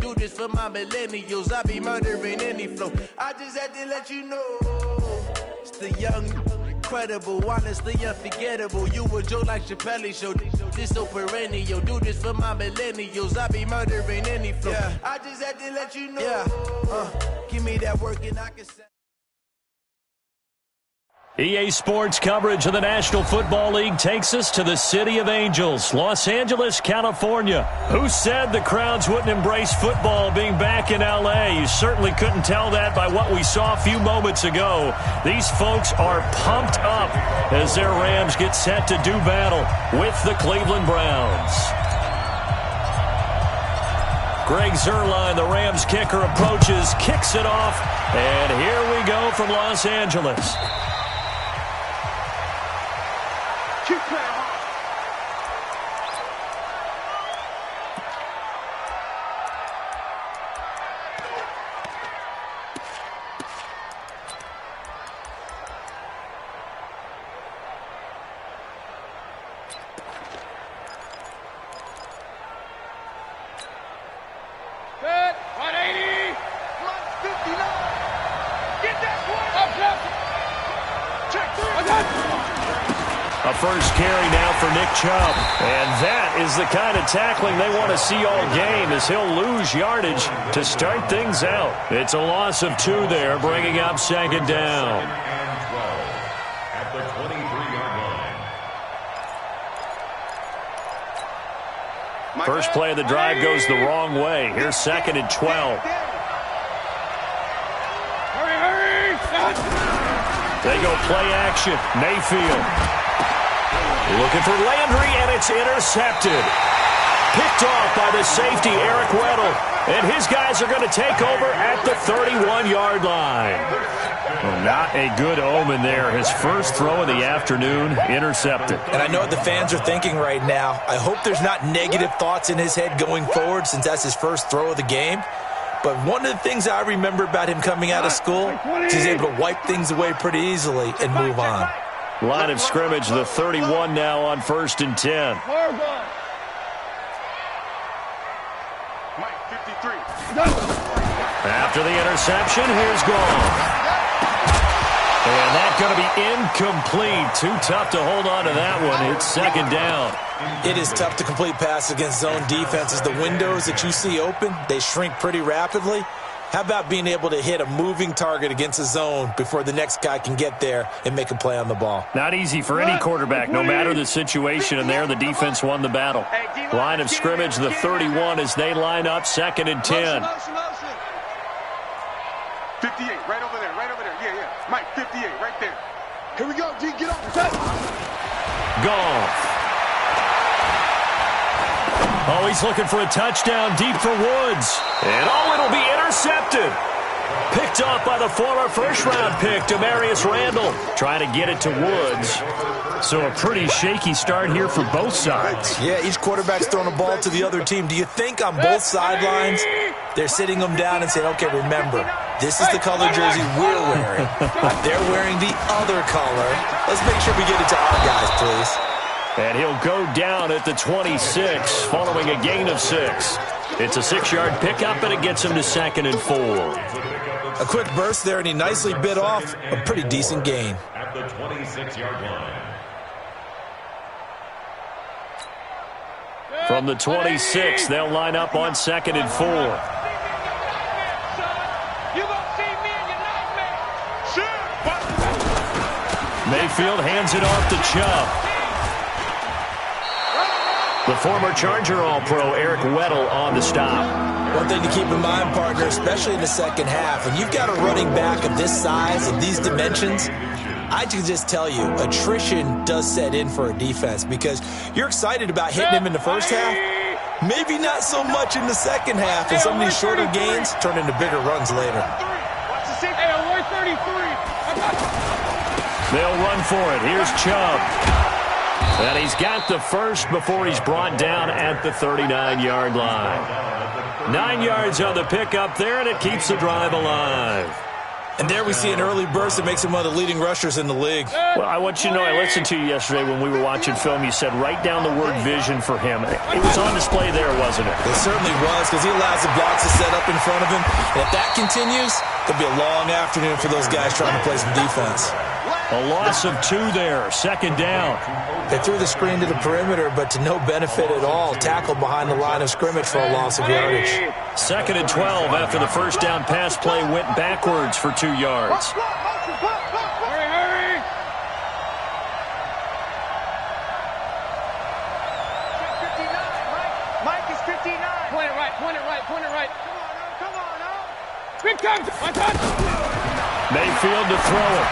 do this for my millennials. I be murdering any flow. I just had to let you know. It's the young, incredible, honestly unforgettable. You a Joe like Chappelle show. This so perennial. Do this for my millennials. I be murdering any flow. Yeah. I just had to let you know. Yeah. Give me that work and I can say. EA Sports coverage of the National Football League takes us to the City of Angels, Los Angeles, California. Who said the crowds wouldn't embrace football being back in L.A.? You certainly couldn't tell that by what we saw a few moments ago. These folks are pumped up as their Rams get set to do battle with the Cleveland Browns. Greg Zuerlein, the Rams kicker, approaches, kicks it off, and here we go from Los Angeles. Keep playing hard. Good. 180. 159. Get that one. Up, left. Check three. A first carry now for Nick Chubb. And that is the kind of tackling they want to see all game as he'll lose yardage to start things out. It's a loss of 2 there, bringing up second down. At the 23-yard line. First play of the drive goes the wrong way. Here's second and 12. Hurry. They go play action. Mayfield. Looking for Landry, and it's intercepted. Picked off by the safety, Eric Weddle. And his guys are going to take over at the 31-yard line. Well, not a good omen there. His first throw of the afternoon, intercepted. And I know what the fans are thinking right now. I hope there's not negative thoughts in his head going forward since that's his first throw of the game. But one of the things I remember about him coming out of school is he's able to wipe things away pretty easily and move on. Line of scrimmage, the 31 now on 1st and 10. Mike, 53. After the interception, here's Gone. And that's going to be incomplete. Too tough to hold on to that one. It's second down. It is tough to complete passes against zone defenses. The windows that you see open, they shrink pretty rapidly. How about being able to hit a moving target against a zone before the next guy can get there and make a play on the ball? Not easy for any quarterback, no matter the situation, and there the defense won the battle. Line of scrimmage, the 31 as they line up, second and 10. 58, right over there. Yeah. Mike, 58, right there. Here we go, D, get up. Goff. Oh, he's looking for a touchdown deep for Woods. And it'll be intercepted. Picked off by the former first-round pick, Demarius Randall. Trying to get it to Woods. So a pretty shaky start here for both sides. Yeah, each quarterback's throwing a ball to the other team. Do you think on both sidelines they're sitting them down and saying, okay, remember, this is the color jersey we're wearing. They're wearing the other color. Let's make sure we get it to our guys, please. And he'll go down at the 26 following a gain of 6. It's a 6-yard pickup, and it gets him to second and 4. A quick burst there, and he nicely bit off a pretty decent gain. At the 26-yard line. From the 26, they'll line up on second and 4. Mayfield hands it off to Chubb. The former Charger All-Pro Eric Weddle on the stop. One thing to keep in mind, partner, especially in the second half, when you've got a running back of this size and these dimensions, I can just tell you, attrition does set in for a defense because you're excited about hitting him in the first half, maybe not so much in the second half, and some of these shorter gains turn into bigger runs later. They'll run for it. Here's Chubb. And he's got the first before he's brought down at the 39-yard line. 9 yards on the pickup there, and it keeps the drive alive. And there we see an early burst that makes him one of the leading rushers in the league. Well, I want you to know, I listened to you yesterday when we were watching film. You said write down the word vision for him. It was on display there, wasn't it? It certainly was, because he allows the blocks to set up in front of him. And if that continues, it'll be a long afternoon for those guys trying to play some defense. A loss of 2 there, second down. They threw the screen to the perimeter, but to no benefit at all. Tackled behind the line of scrimmage for a loss of yardage. 2nd and 12 after the first down pass play went backwards for 2 yards. Hurry! 59, Mike is 59. Point it right. Come on now. Big time. Mayfield to throw it.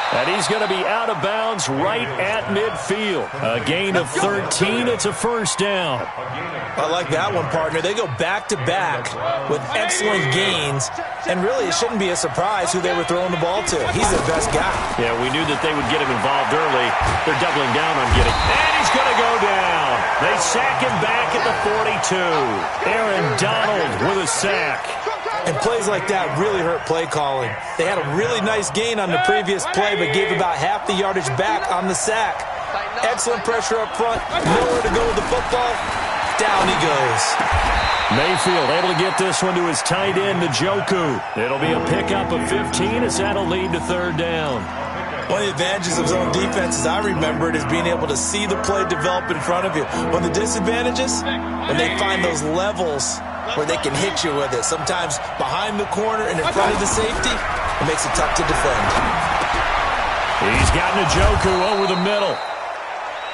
And he's going to be out of bounds right at midfield. A gain of 13. It's a first down. I like that one, partner. They go back-to-back with excellent gains. And really, it shouldn't be a surprise who they were throwing the ball to. He's their best guy. Yeah, we knew that they would get him involved early. They're doubling down on getting. And he's going to go down. They sack him back at the 42. Aaron Donald with a sack. And plays like that really hurt play calling. They had a really nice gain on the previous play, but gave about half the yardage back on the sack. Excellent pressure up front. Nowhere to go with the football. Down he goes. Mayfield able to get this one to his tight end, Njoku. It'll be a pickup of 15 as that'll lead to 3rd down. One of the advantages of zone defense, as I remember it, is being able to see the play develop in front of you. One of the disadvantages, when they find those levels where they can hit you with it. Sometimes behind the corner and in front of the safety, it makes it tough to defend. He's got Njoku over the middle.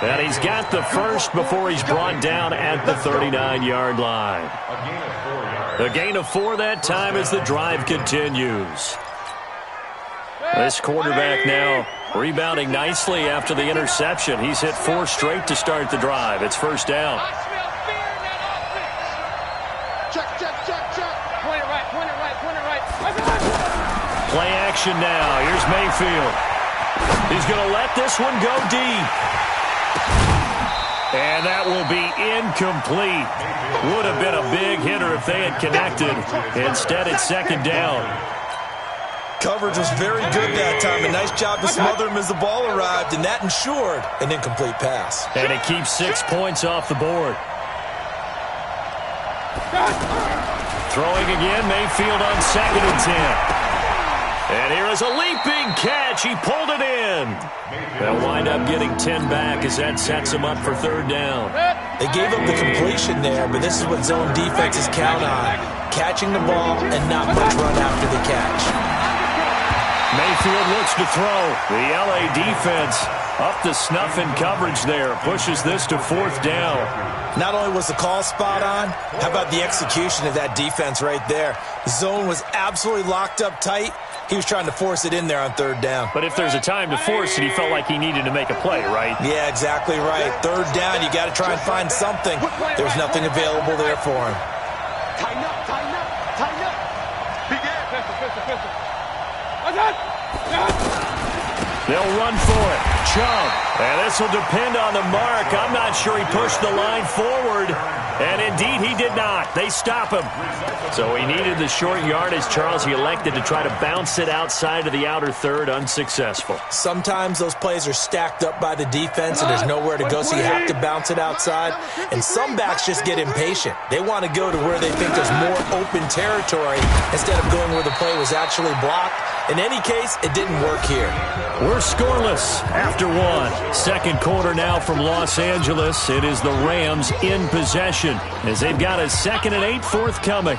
And he's got the first before he's brought down at the 39-yard line. A gain of 4 that time as the drive continues. This quarterback now rebounding nicely after the interception. He's hit 4 straight to start the drive. It's first down. Play action now. Here's Mayfield. He's going to let this one go deep. And that will be incomplete. Would have been a big hitter if they had connected. Instead, it's 2nd down. Coverage was very good that time. A nice job to smother him as the ball arrived, and that ensured an incomplete pass. And it keeps 6 points off the board. Throwing again, Mayfield on 2nd and 10. And here is a leaping catch. He pulled it in. They'll wind up getting 10 back as that sets him up for 3rd down. They gave up the completion there, but this is what zone defenses count on. Catching the ball and not much run after the catch. Mayfield looks to throw. The LA defense up to snuff in coverage there. Pushes this to 4th down. Not only was the call spot on, how about the execution of that defense right there? The zone was absolutely locked up tight. He was trying to force it in there on 3rd down. But if there's a time to force it, he felt like he needed to make a play, right? Yeah, exactly right. 3rd down, you got to try and find something. There's nothing available there for him. Tighten up. Big pistol. They'll run for it. Chubb. And this will depend on the mark. I'm not sure he pushed the line forward. And indeed, he did not. They stop him. So he needed the short yardage, Charles. He elected to try to bounce it outside of the outer third. Unsuccessful. Sometimes those plays are stacked up by the defense and there's nowhere to go, so you have to bounce it outside. And some backs just get impatient. They want to go to where they think there's more open territory instead of going where the play was actually blocked. In any case, it didn't work here. We're scoreless after one. Second quarter now from Los Angeles. It is the Rams in possession as they've got a 2nd and 8 forthcoming.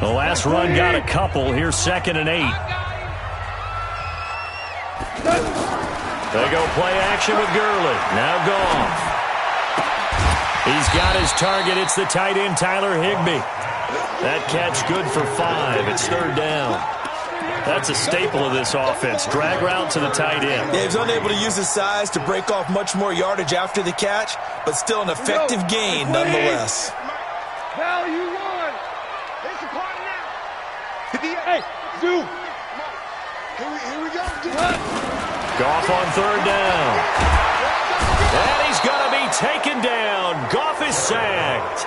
The last run got a couple. Here's 2nd and 8. They go play action with Gurley. Now Goff. He's got his target. It's the tight end, Tyler Higbee. That catch good for 5. It's 3rd down. That's a staple of this offense. Drag route to the tight end. Yeah, he was unable to use his size to break off much more yardage after the catch, but still an effective gain nonetheless. Hell, you won. It's a party now. Hey, dude. Here we go. Goff on 3rd down. And he's going to be taken down. Goff is sacked.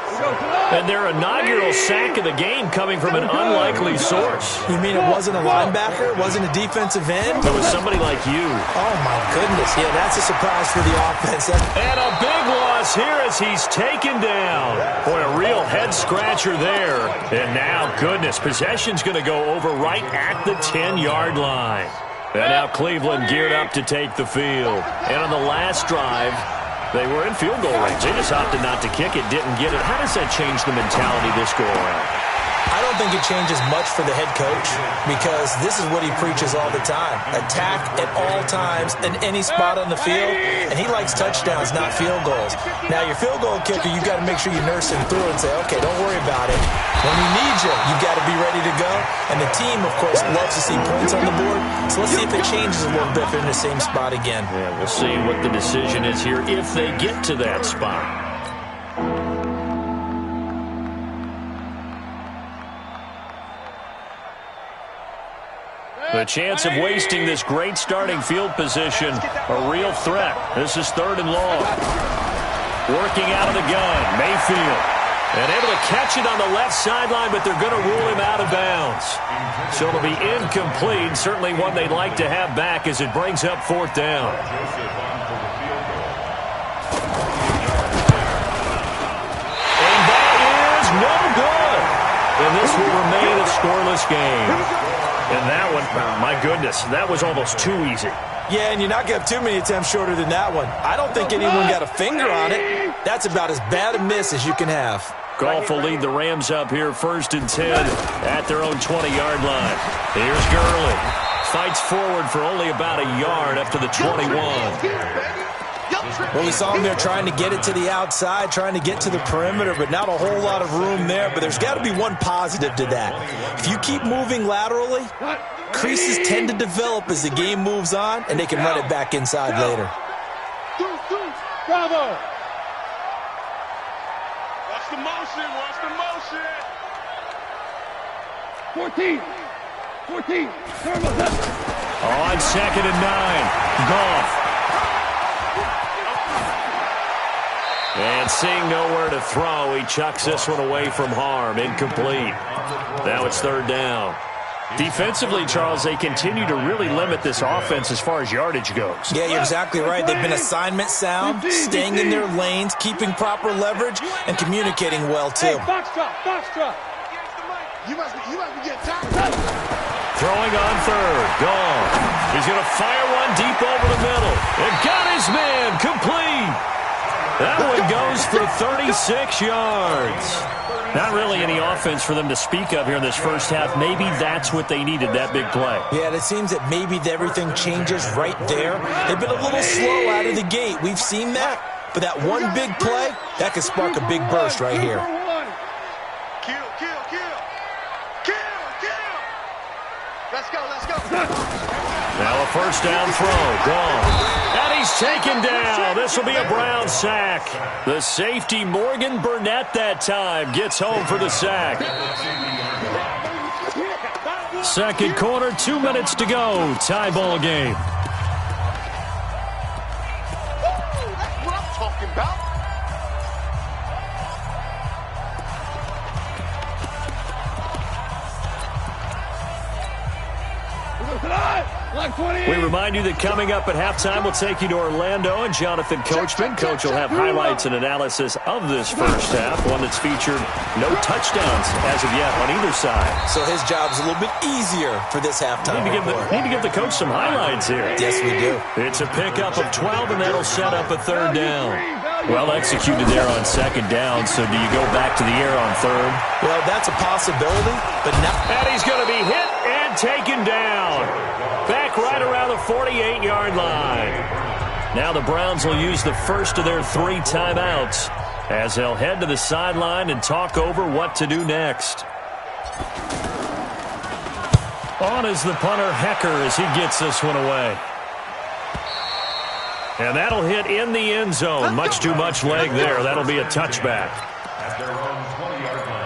And their inaugural sack of the game coming from an unlikely source. You mean it wasn't a linebacker? It wasn't a defensive end? It was somebody like you. Oh, my goodness. Yeah, that's a surprise for the offense. And a big loss here as he's taken down. Boy, a real head-scratcher there. And now, goodness, possession's going to go over right at the 10-yard line. And now Cleveland geared up to take the field. And on the last drive, they were in field goal range. They just opted not to kick it, didn't get it. How does that change the mentality this go-around? I don't think it changes much for the head coach because this is what he preaches all the time. Attack at all times in any spot on the field, and he likes touchdowns, not field goals. Now, your field goal kicker, you've got to make sure you nurse him through and say, okay, don't worry about it. When he needs you, you've got to be ready to go. And the team, of course, loves to see points on the board, so let's see if it changes a little bit if they're in the same spot again. Yeah, we'll see what the decision is here if they get to that spot. The chance of wasting this great starting field position, a real threat. This is 3rd and long. Working out of the gun, Mayfield. And able to catch it on the left sideline, but they're going to rule him out of bounds. So it'll be incomplete, certainly one they'd like to have back as it brings up 4th down. And that is no good. And this will remain a scoreless game. And that one, oh my goodness, that was almost too easy. Yeah, and you're not going to have too many attempts shorter than that one. I don't think anyone got a finger on it. That's about as bad a miss as you can have. Goff will lead the Rams up here 1st and 10 at their own 20-yard line. Here's Gurley. Fights forward for only about a yard up to the 21. Well, we saw him there trying to get it to the outside, trying to get to the perimeter, but not a whole lot of room there. But there's got to be one positive to that. If you keep moving laterally, creases tend to develop as the game moves on, and they can run it back inside later. Bravo! Watch the motion, watch the motion! 14! On 2nd and 9, Goff. And seeing nowhere to throw, he chucks this one away from harm. Incomplete. Now it's 3rd down. Defensively, Charles, they continue to really limit this offense as far as yardage goes. Yeah, you're exactly right. They've been assignment sound, staying in their lanes, keeping proper leverage, and communicating well, too. Hey, box drop. You must be getting tired. Throwing on 3rd. Gone. He's going to fire one deep over the middle. And got his man. Complete. That one goes for 36 yards. Not really any offense for them to speak of here in this first half. Maybe that's what they needed, that big play. Yeah, it seems that maybe everything changes right there. They've been a little slow out of the gate. We've seen that. But that one big play, that could spark a big burst right here. Kill. Let's go. Now a 1st down throw. Gone. And he's taken down. This will be a Brown sack. The safety, Morgan Burnett, that time gets home for the sack. 2nd quarter, 2 minutes to go. Tie ball game. That's what I'm talking about. We remind you that coming up at halftime, we'll take you to Orlando and Jonathan Coachman. Coach will have highlights and analysis of this first half, one that's featured no touchdowns as of yet on either side. So his job's a little bit easier for this halftime. Need to give the coach some highlights here. Yes, we do. It's a pickup of 12, and that'll set up a 3rd down. Well executed there on 2nd down, so do you go back to the air on 3rd? Well, that's a possibility, but now... And he's going to be hit and taken down. Back right around the 48-yard line. Now the Browns will use the first of their 3 timeouts as they'll head to the sideline and talk over what to do next. On is the punter, Hecker, as he gets this one away. And that'll hit in the end zone. Much too much leg there. That'll be a touchback. At their own 20-yard line.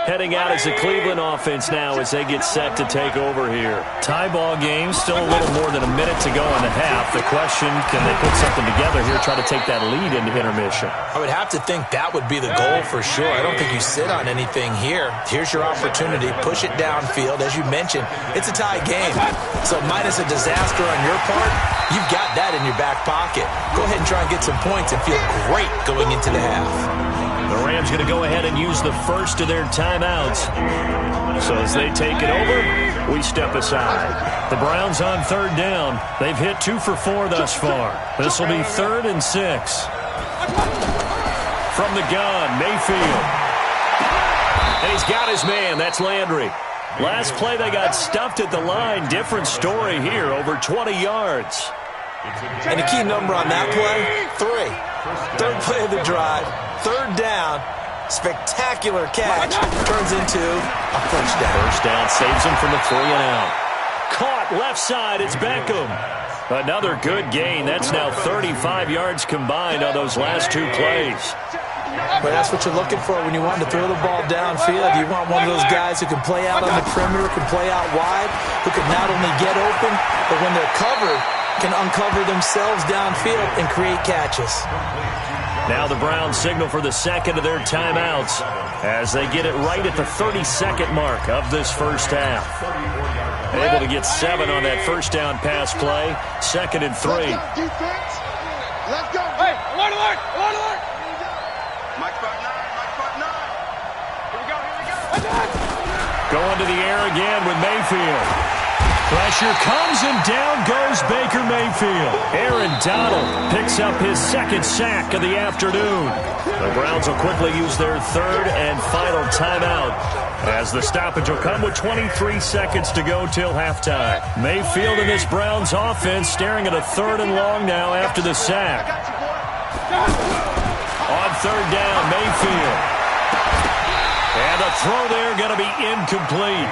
heading out as the Cleveland offense now as they get set to take over here. Tie ball game, still a little more than a minute to go in the half. The question, can they put something together here, try to take that lead into intermission? I would have to think that would be the goal for sure. I don't think you sit on anything here. Here's your opportunity. Push it downfield. As you mentioned, it's a tie game. So minus a disaster on your part, you've got that in your back pocket. Go ahead and try and get some points and feel great going into the half. The Rams going to go ahead and use the first of their timeouts. So as they take it over, we step aside. The Browns on third down. They've hit 2 for 4 thus far. This will be 3rd and 6. From the gun, Mayfield. And he's got his man. That's Landry. Last play, they got stuffed at the line. Different story here, over 20 yards. And the key number on that play, 3. Third play of the drive, 3rd down, spectacular catch, turns into a first down. First down saves him from the 3 and out. Caught left side, it's Beckham. Another good gain. That's now 35 yards combined on those last 2 plays. But that's what you're looking for when you want to throw the ball downfield. You want one of those guys who can play out on the perimeter, can play out wide, who can not only get open, but when they're covered, can uncover themselves downfield and create catches. Now the Browns signal for the second of their timeouts as they get it right at the 32nd mark of this first half. Able to get 7 on that first down pass play. 2nd and 3. Let's go. Hey, alert, alert, alert, alert. Mike spot 9, Mike spot 9. Here we go, here we go. Going to the air again with Mayfield. Pressure comes and down goes Baker Mayfield. Aaron Donald picks up his 2nd sack of the afternoon. The Browns will quickly use their 3rd and final timeout as the stoppage will come with 23 seconds to go till halftime. Mayfield and this Browns offense staring at a 3rd and long now after the sack. On 3rd down, Mayfield. And the throw there going to be incomplete.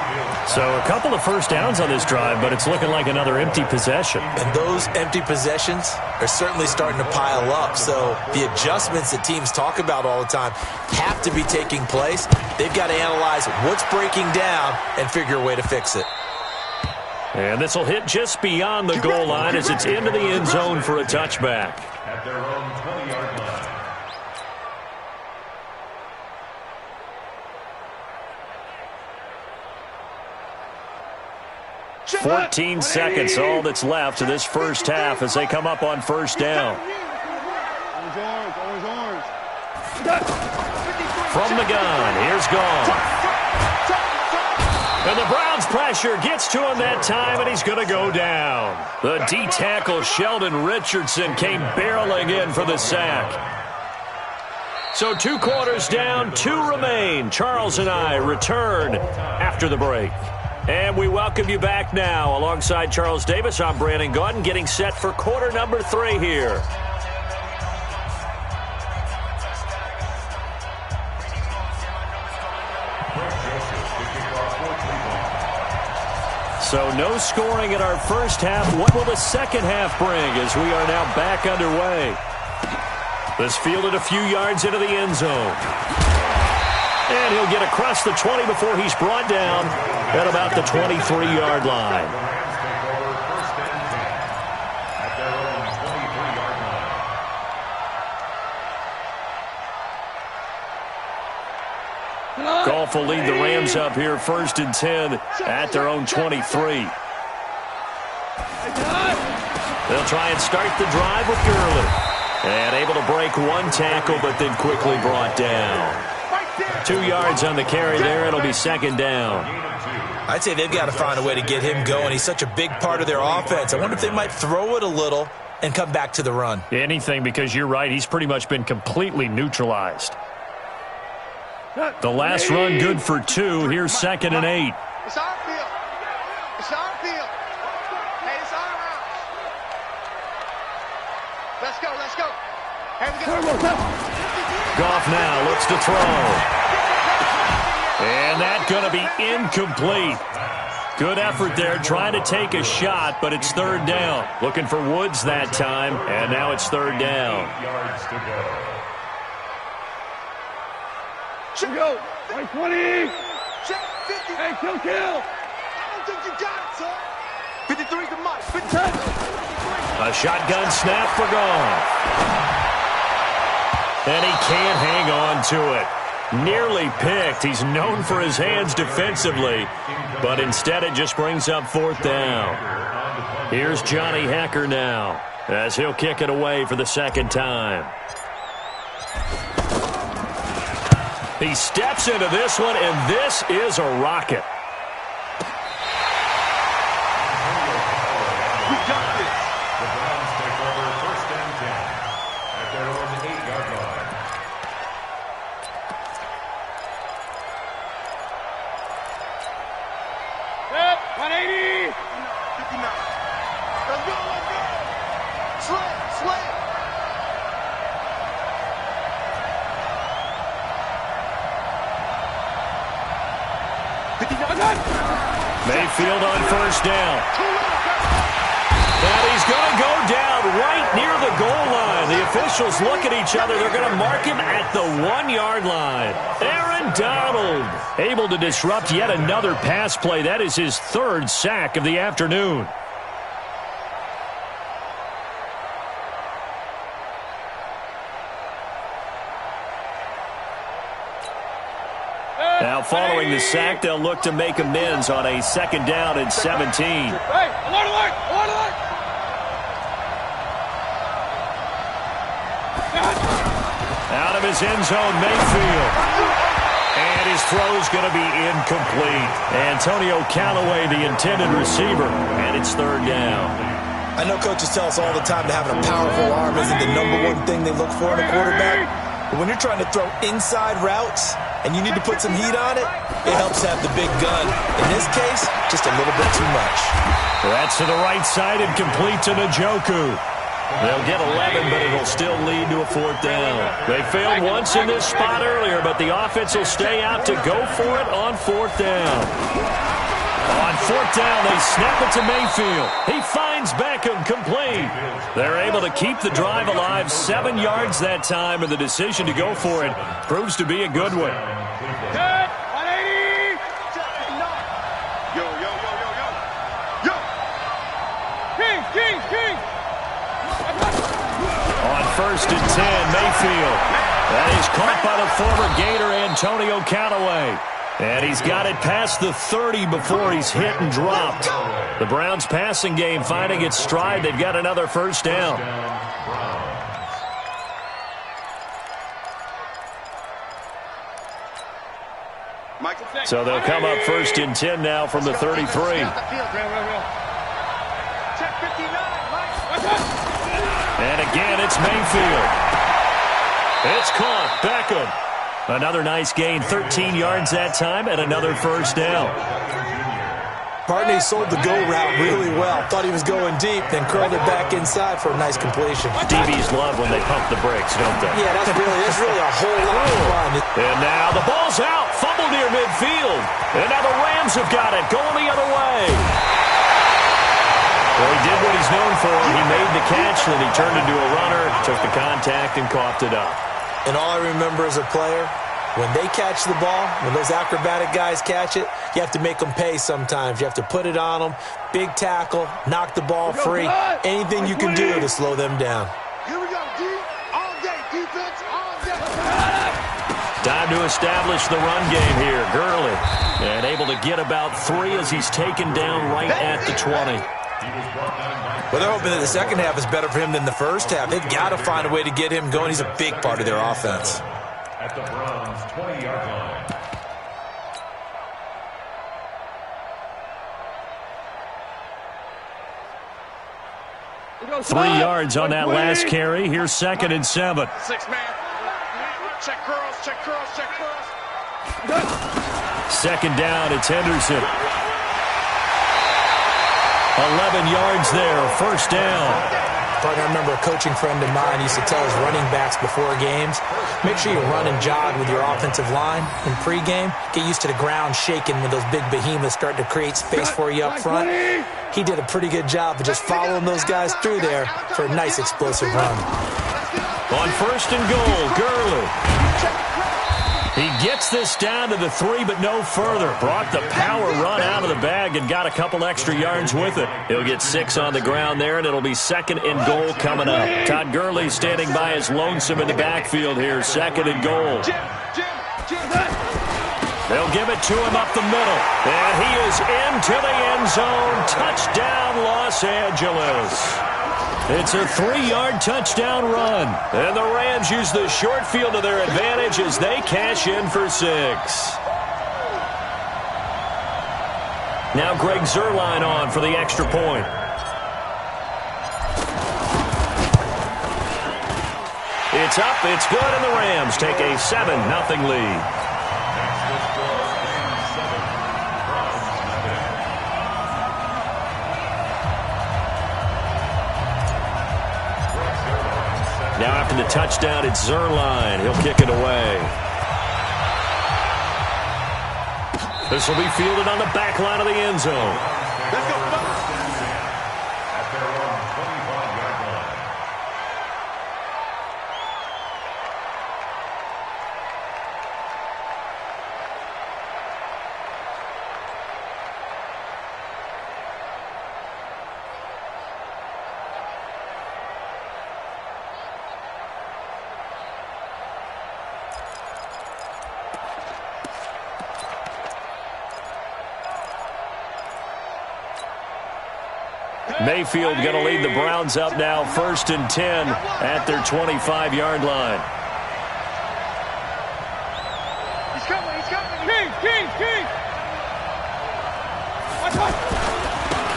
So a couple of first downs on this drive, but it's looking like another empty possession. And those empty possessions are certainly starting to pile up. So the adjustments that teams talk about all the time have to be taking place. They've got to analyze what's breaking down and figure a way to fix it. And this will hit just beyond the goal line as it's into the end zone for a touchback. At their own 20-yard line. 14 seconds, all that's left of this first half as they come up on first down. From the gun, here's Gone. And the Browns pressure gets to him that time, and he's going to go down. The D-tackle Sheldon Richardson came barreling in for the sack. So 2 quarters down, 2 remain. Charles and I return after the break. And we welcome you back now. Alongside Charles Davis, I'm Brandon Gaudin, getting set for quarter number 3 here. So no scoring in our first half. What will the second half bring as we are now back underway? This fielded a few yards into the end zone. And he'll get across the 20 before he's brought down at about the 23-yard line. Goff will lead the Rams up here 1st and 10 at their own 23. They'll try and start the drive with Gurley. And able to break 1 tackle, but then quickly brought down. 2 yards on the carry there. It'll be 2nd down. I'd say they've got to find a way to get him going. He's such a big part of their offense. I wonder if they might throw it a little and come back to the run. Anything, because you're right. He's pretty much been completely neutralized. The last run good for 2. Here's 2nd and 8. It's our field. It's our field. Hey, it's our house. Let's go, let's go. Hey, we go. Goff now looks to throw. And that's going to be incomplete. Good effort there, trying to take a shot, but it's 3rd down. Looking for Woods that time, and now it's 3rd down. 8 yards to go. Go. 20. Kill! I don't think you got it, sir. 53's the mic. 53. A shotgun snap for Goff. And he can't hang on to it. Nearly picked. He's known for his hands defensively, but instead it just brings up fourth down. Here's Johnny Hecker now, as he'll kick it away for the second time. He steps into this one, and this is a rocket. We got this. The Browns take over first and 10 at their own 8-yard line. Yep, 180. 59. Let's go. Slam. Mayfield on first down. And he's going to go down right near the goal line. The officials look at each other. They're going to mark him at the 1-yard line. Aaron Donald able to disrupt yet another pass play. That is his third sack of the afternoon. Now, following the sack, they'll look to make amends on a second down and 17. Hey, alert! Out of his end zone, Mayfield. And his throw's going to be incomplete. Antonio Callaway, the intended receiver, and it's third down. I know coaches tell us all the time that having a powerful arm isn't the number one thing they look for in a quarterback. But when you're trying to throw inside routes and you need to put some heat on it, it helps to have the big gun. In this case, just a little bit too much. That's to the right side and complete to Njoku. They'll get 11, but it'll still lead to a fourth down. They failed once in this spot earlier, but the offense will stay out to go for it on fourth down. On fourth down, they snap it to Mayfield. He finds Beckham complete. They're able to keep the drive alive, 7 yards that time, and the decision to go for it proves to be a good one. Good, 180. Yo. King. On first and 10, Mayfield. That is caught by the former Gator Antonio Callaway. And he's got it past the 30 before he's hit and dropped. The Browns passing game finding its stride. They've got another first down. So they'll come up first and 10 now from the 33. Check 59, Mike. And again, it's Mayfield. It's caught. Beckham. Another nice gain, 13 yards that time, and another first down. Partney sold the go route really well. Thought he was going deep, then curled it back inside for a nice completion. DBs love when they pump the brakes, don't they? Yeah, that's really a whole lot of fun. And now the ball's out. Fumble near midfield. And now the Rams have got it, going the other way. Well, he did what he's known for. He made the catch, then he turned into a runner, took the contact, and coughed it up. And all I remember as a player, when they catch the ball, when those acrobatic guys catch it, you have to make them pay sometimes. You have to put it on them, big tackle, knock the ball free, anything you can do to slow them down. Here we go, D. All day, defense, all day. Time to establish the run game here. Gurley, and able to get about 3 as he's taken down right at the 20. Well, they're hoping that the second half is better for him than the first half. They've got to find a way to get him going. He's a big part of their offense. At the Browns' 20-yard line. 3 yards on that last carry. Here's second and 7. 6 man. Check curls. Second down, it's Henderson. 11 yards there, first down. Partner, I remember a coaching friend of mine used to tell his running backs before games, make sure you run and jog with your offensive line in pregame. Get used to the ground shaking when those big behemoths start to create space for you up front. He did a pretty good job of just following those guys through there for a nice explosive run. On first and goal, Gurley. He gets this down to the 3, but no further. Brought the power run out of the bag and got a couple extra yards with it. He'll get 6 on the ground there, and it'll be 2nd and goal coming up. Todd Gurley standing by his lonesome in the backfield here, 2nd and goal. They'll give it to him up the middle, and he is into the end zone. Touchdown, Los Angeles. It's a 3-yard touchdown run, and the Rams use the short field to their advantage as they cash in for 6. Now Greg Zuerlein on for the extra point. It's up, it's good, and the Rams take a 7-0 lead. Now after the touchdown, it's Zuerlein. He'll kick it away. This will be fielded on the back line of the end zone. Let's go. At their own 25-yard line. Mayfield going to lead the Browns up now, 1st and 10 at their 25-yard line. He's coming. King.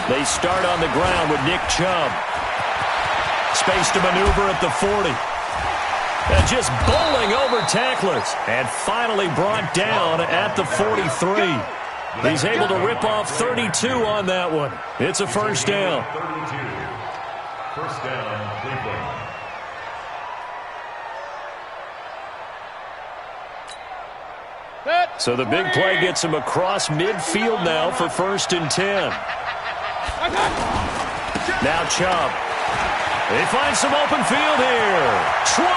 They start on the ground with Nick Chubb. Space to maneuver at the 40. And just bowling over tacklers. And finally brought down at the 43. He's able to rip off 32 on that one. It's a first down. 32. First down, Cleveland. So the big play gets him across midfield now for 1st and 10. Now Chubb. He finds some open field here. 20.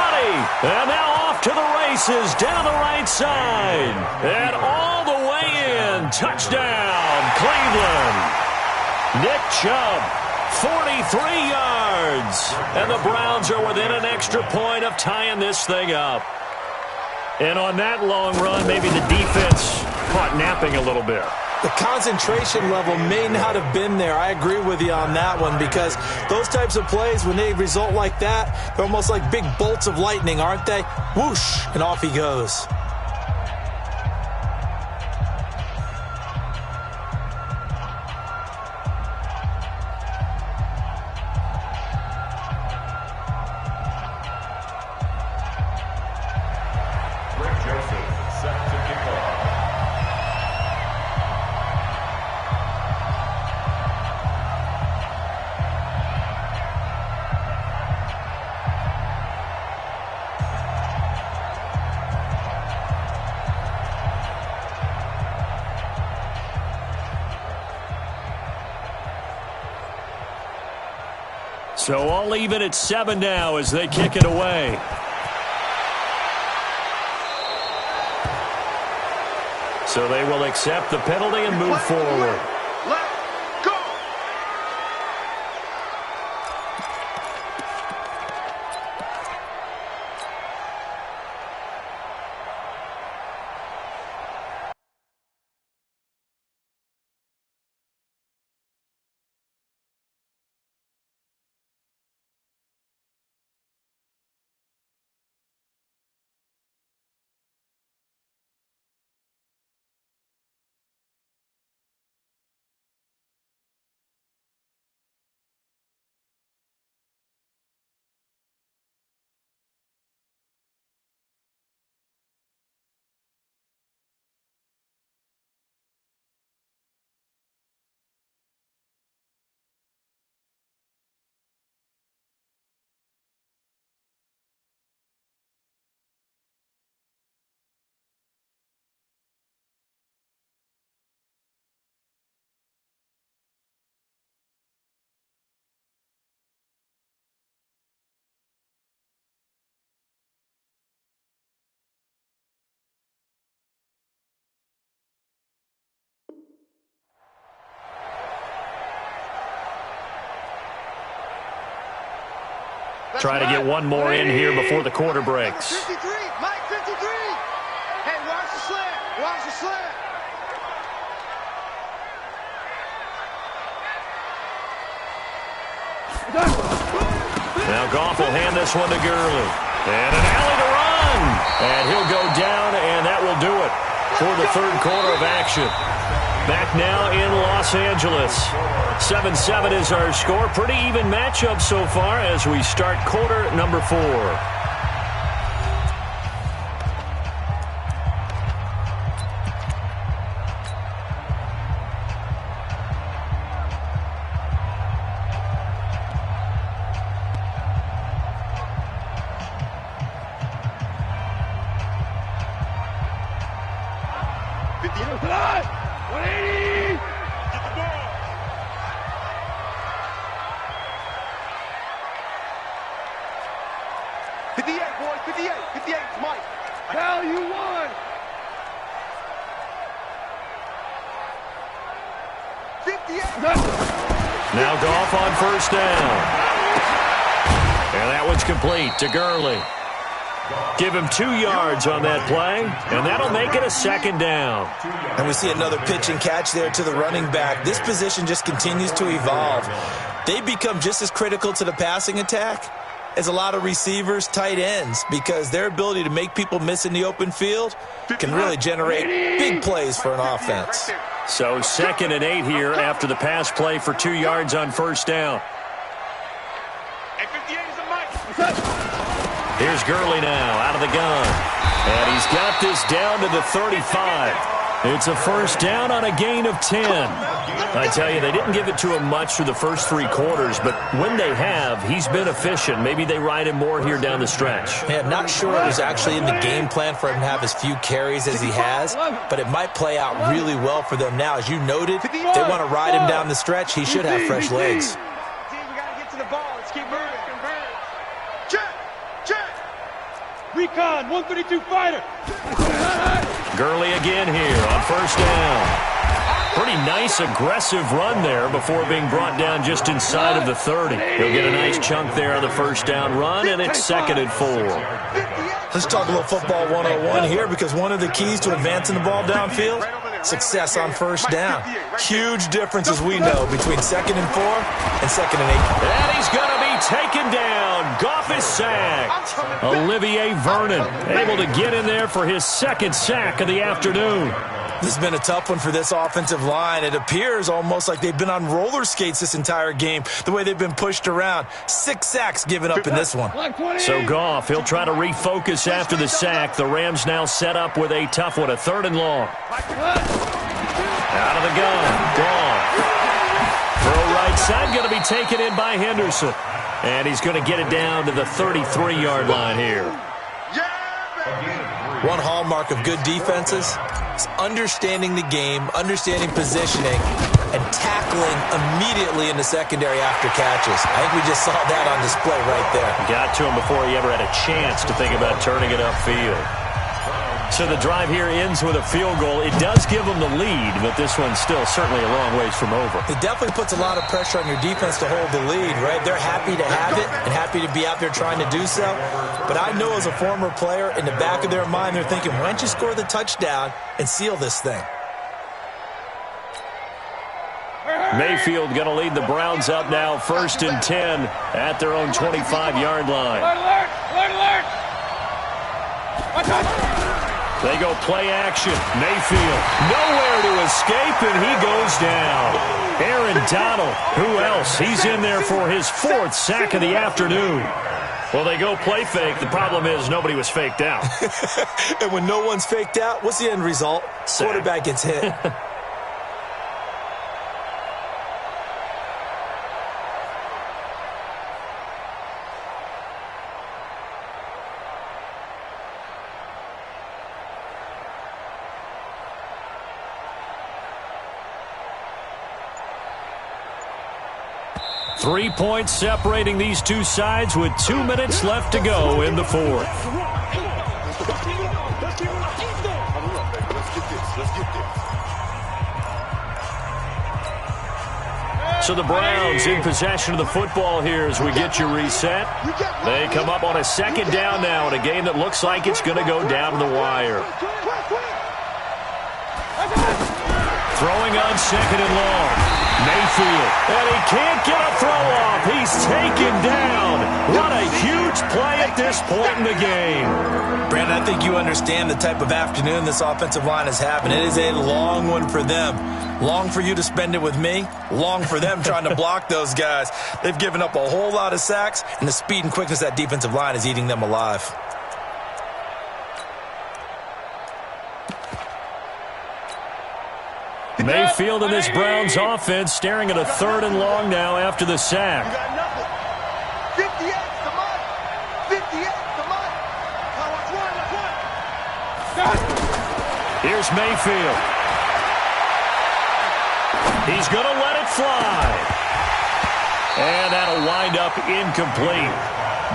And now off to the races down the right side. And all the way in. Touchdown, Cleveland. Nick Chubb, 43 yards. And the Browns are within an extra point of tying this thing up. And on that long run, maybe the defense caught napping a little bit. The concentration level may not have been there. I agree with you on that one, because those types of plays, when they result like that, they're almost like big bolts of lightning, aren't they? Whoosh, and off he goes. So all even at 7 now as they kick it away. So they will accept the penalty and move forward. Try to get one more in here before the quarter breaks. 53, Mike, 53. Hey, watch the slant. Watch the slant. Now Goff will hand this one to Gurley. And an alley to run. And he'll go down, and that will do it for the third quarter of action. Back now in Los Angeles. 7-7 is our score. Pretty even matchup so far as we start quarter number 4. Now Goff on first down. And that one's complete to Gurley. Give him 2 yards on that play, and that'll make it a second down. And we see another pitch and catch there to the running back. This position just continues to evolve. They become just as critical to the passing attack as a lot of receivers, tight ends, because their ability to make people miss in the open field can really generate big plays for an offense. So 2nd and 8 here after the pass play for 2 yards on first down. Here's Gurley now out of the gun. And he's got this down to the 35. It's a first down on a gain of 10. I tell you, they didn't give it to him much through the first 3 quarters, but when they have, he's been efficient. Maybe they ride him more here down the stretch. Yeah, not sure it was actually in the game plan for him to have as few carries as he has, but it might play out really well for them now. As you noted, they want to ride him down the stretch. He should have fresh legs. We got to get to the ball. Let's keep moving. Check. Recon, 132 fighter. Gurley again here on first down. Pretty nice, aggressive run there before being brought down just inside of the 30. He'll get a nice chunk there on the first down run, and it's 2nd and 4. Let's talk a little football 101 here, because one of the keys to advancing the ball downfield, success on first down. Huge difference, as we know, between 2nd and 4 and 2nd and 8. And he's going to be taken down. Goff is sacked. Olivier Vernon able to get in there for his 2nd sack of the afternoon. This has been a tough one for this offensive line. It appears almost like they've been on roller skates this entire game, the way they've been pushed around. 6 sacks given up in this one. So Goff, he'll try to refocus after the sack. The Rams now set up with a tough one, a 3rd and long. Out of the gun, Goff. Throw right side, going to be taken in by Henderson. And he's going to get it down to the 33-yard line here. One hallmark of good defenses is understanding the game, understanding positioning, and tackling immediately in the secondary after catches. I think we just saw that on display right there. Got to him before he ever had a chance to think about turning it upfield. So the drive here ends with a field goal. It does give them the lead, but this one's still certainly a long ways from over. It definitely puts a lot of pressure on your defense to hold the lead, right? They're happy to have it and happy to be out there trying to do so. But I know as a former player, in the back of their mind, they're thinking, why don't you score the touchdown and seal this thing? Mayfield going to lead the Browns up now, 1st and 10 at their own 25-yard line. Alert! They go play action. Mayfield nowhere to escape, and he goes down. Aaron Donald, who else? He's in there for his 4th sack of the afternoon. Well, they go play fake. The problem is nobody was faked out. And when no one's faked out, what's the end result? Sack. Quarterback gets hit. Three points separating these two sides with 2 minutes left to go in the 4th. So the Browns in possession of the football here as we get you reset. They come up on a second down now in a game that looks like it's going to go down to the wire. Throwing on second and long. Mayfield. And he can't get a throw off. He's taken down. What a huge play at this point in the game. Brandon, I think you understand the type of afternoon this offensive line is having. It is a long one for them. Long for you to spend it with me. Long for them trying to block those guys. They've given up a whole lot of sacks, and the speed and quickness of that defensive line is eating them alive. Mayfield and this Browns offense staring at a third and long now after the sack. 58's the month. 58's the month. Here's Mayfield. He's going to let it fly. And that'll wind up incomplete.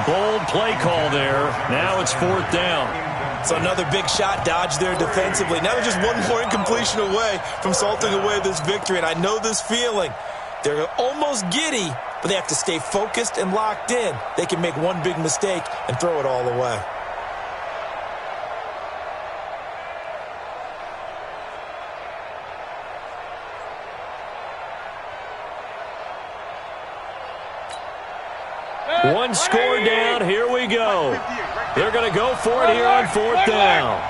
Bold play call there. Now it's fourth down. So another big shot dodged there defensively. Now they're just one more incompletion away from salting away this victory. And I know this feeling. They're almost giddy, but they have to stay focused and locked in. They can make one big mistake and throw it all away. One score down. Here we go. They're going to go for it here on fourth down.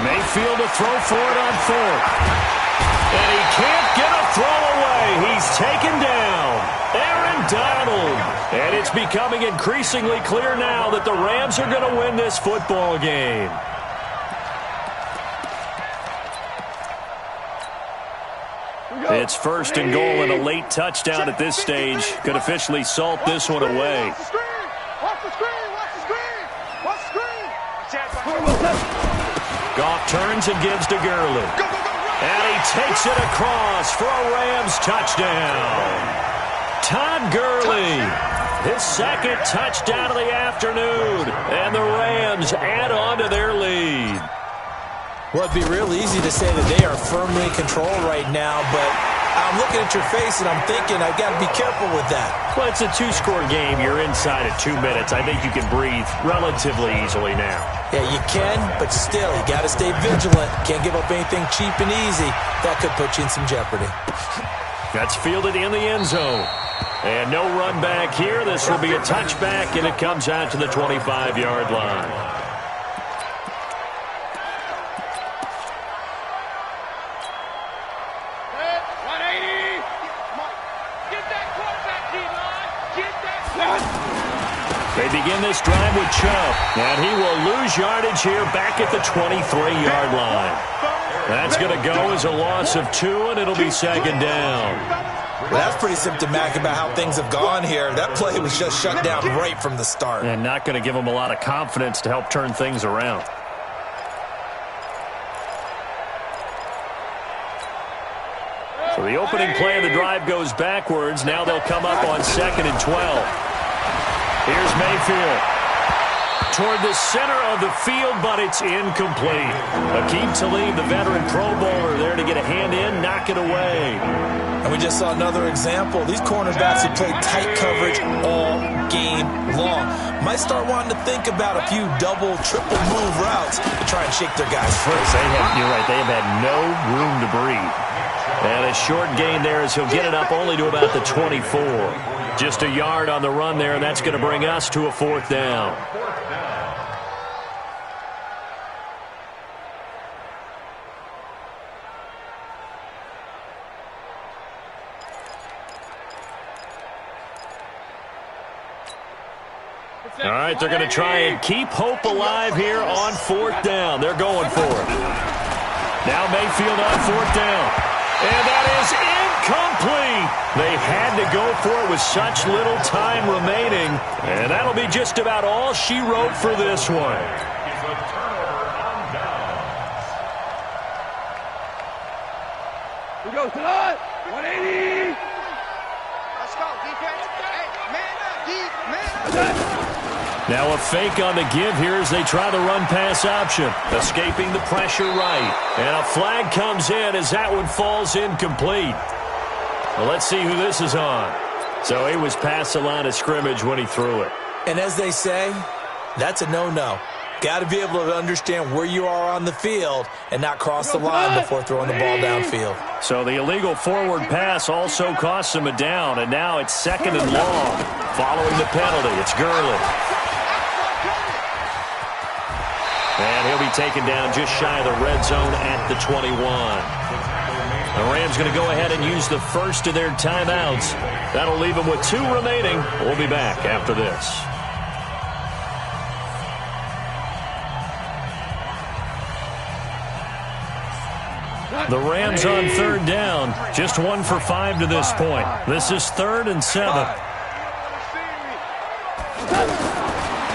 Mayfield to throw for it on fourth. And he can't get a throw away. He's taken down. Aaron Donald. And it's becoming increasingly clear now that the Rams are going to win this football game. It's first and goal and a late touchdown at this stage. Could officially salt this one away. Watch the screen. Watch the screen. Watch the screen. Goff turns and gives to Gurley. And he takes it across for a Rams touchdown. Todd Gurley, his second touchdown of the afternoon. And the Rams add on to their lead. Well, it'd be real easy to say that they are firmly in control right now, but I'm looking at your face and I'm thinking I've got to be careful with that. Well, it's a two-score game. You're inside at 2 minutes. I think you can breathe relatively easily now. Yeah, you can, but still, you got to stay vigilant. Can't give up anything cheap and easy. That could put you in some jeopardy. That's fielded in the end zone. And no run back here. This will be a touchback, and it comes out to the 25-yard line. They begin this drive with Chubb, and he will lose yardage here back at the 23-yard line. That's going to go as a loss of 2, and it'll be second down. Well, that's pretty symptomatic about how things have gone here. That play was just shut down right from the start. And not going to give them a lot of confidence to help turn things around. So the opening play of the drive goes backwards. Now they'll come up on 2nd and 12. Here's Mayfield toward the center of the field, but it's incomplete. Akeem Talib, the veteran Pro Bowler, there to get a hand in, knock it away. And we just saw another example. These cornerbacks have played tight coverage all game long. Might start wanting to think about a few double, triple move routes to try and shake their guys free. You're right. They have had no room to breathe. And a short gain there as he'll get it up only to about the 24. Just a yard on the run there, and that's going to bring us to a fourth down. All right, they're going to try and keep hope alive here on fourth down. They're going for it. Now Mayfield on fourth down. And that is incomplete. They had to go for it with such little time remaining. And that'll be just about all she wrote for this one. It's a turnover on downs. We go to the 180. Let's go, defense. Hey, man up, man up. Now a fake on the give here as they try the run-pass option. Escaping the pressure right. And a flag comes in as that one falls incomplete. Well, let's see who this is on. So he was past the line of scrimmage when he threw it. And as they say, that's a no-no. Got to be able to understand where you are on the field and not cross the line before throwing the ball downfield. So the illegal forward pass also costs him a down, and now it's 2nd and long. Following the penalty, it's Gurley. And he'll be taken down just shy of the red zone at the 21. The Rams going to go ahead and use the first of their timeouts. That'll leave them with 2 remaining. We'll be back after this. The Rams on 3rd down. Just 1 for 5 to this point. This is 3rd and 7.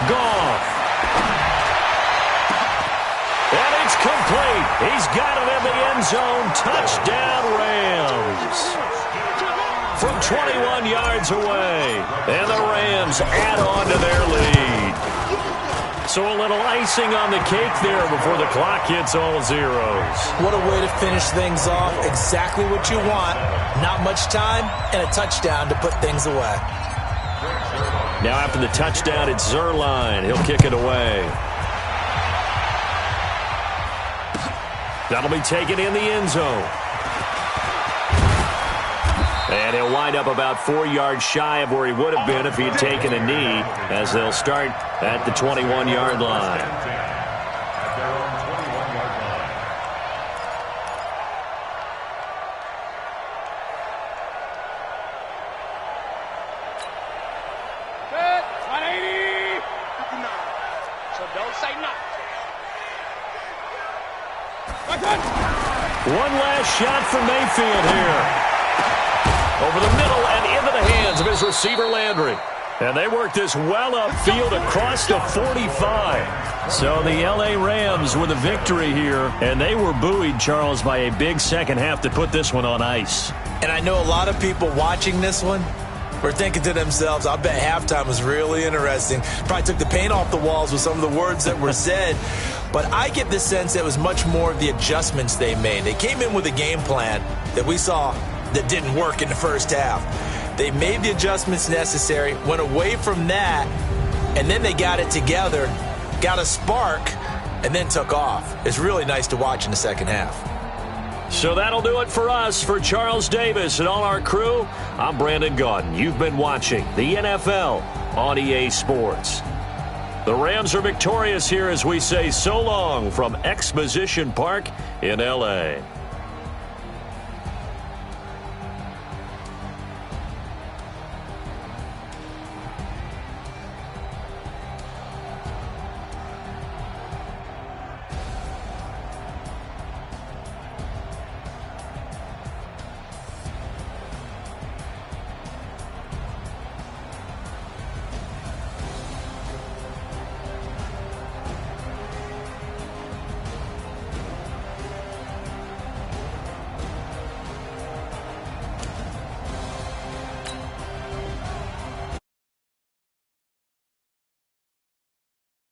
Goff. And it's complete. He's got it in the end zone. Touchdown, Rams. From 21 yards away. And the Rams add on to their lead. So a little icing on the cake there before the clock hits all zeros. What a way to finish things off. Exactly what you want. Not much time and a touchdown to put things away. Now after the touchdown, it's Zerline. He'll kick it away. That'll be taken in the end zone. And he'll wind up about 4 yards shy of where he would have been if he had taken a knee, as they'll start at the 21-yard line. Good. 180. So don't say nothing. One last shot for Mayfield here. Over the middle and into the hands of his receiver, Landry. And they work this well upfield across the 45. So the L.A. Rams with a victory here. And they were buoyed, Charles, by a big second half to put this one on ice. And I know a lot of people watching this one were thinking to themselves, I bet halftime was really interesting. Probably took the paint off the walls with some of the words that were said. But I get the sense that it was much more of the adjustments they made. They came in with a game plan that we saw that didn't work in the first half. They made the adjustments necessary, went away from that, and then they got it together, got a spark, and then took off. It's really nice to watch in the second half. So that'll do it for us. For Charles Davis and all our crew, I'm Brandon Gaudin. You've been watching the NFL on EA Sports. The Rams are victorious here as we say so long from Exposition Park in L.A.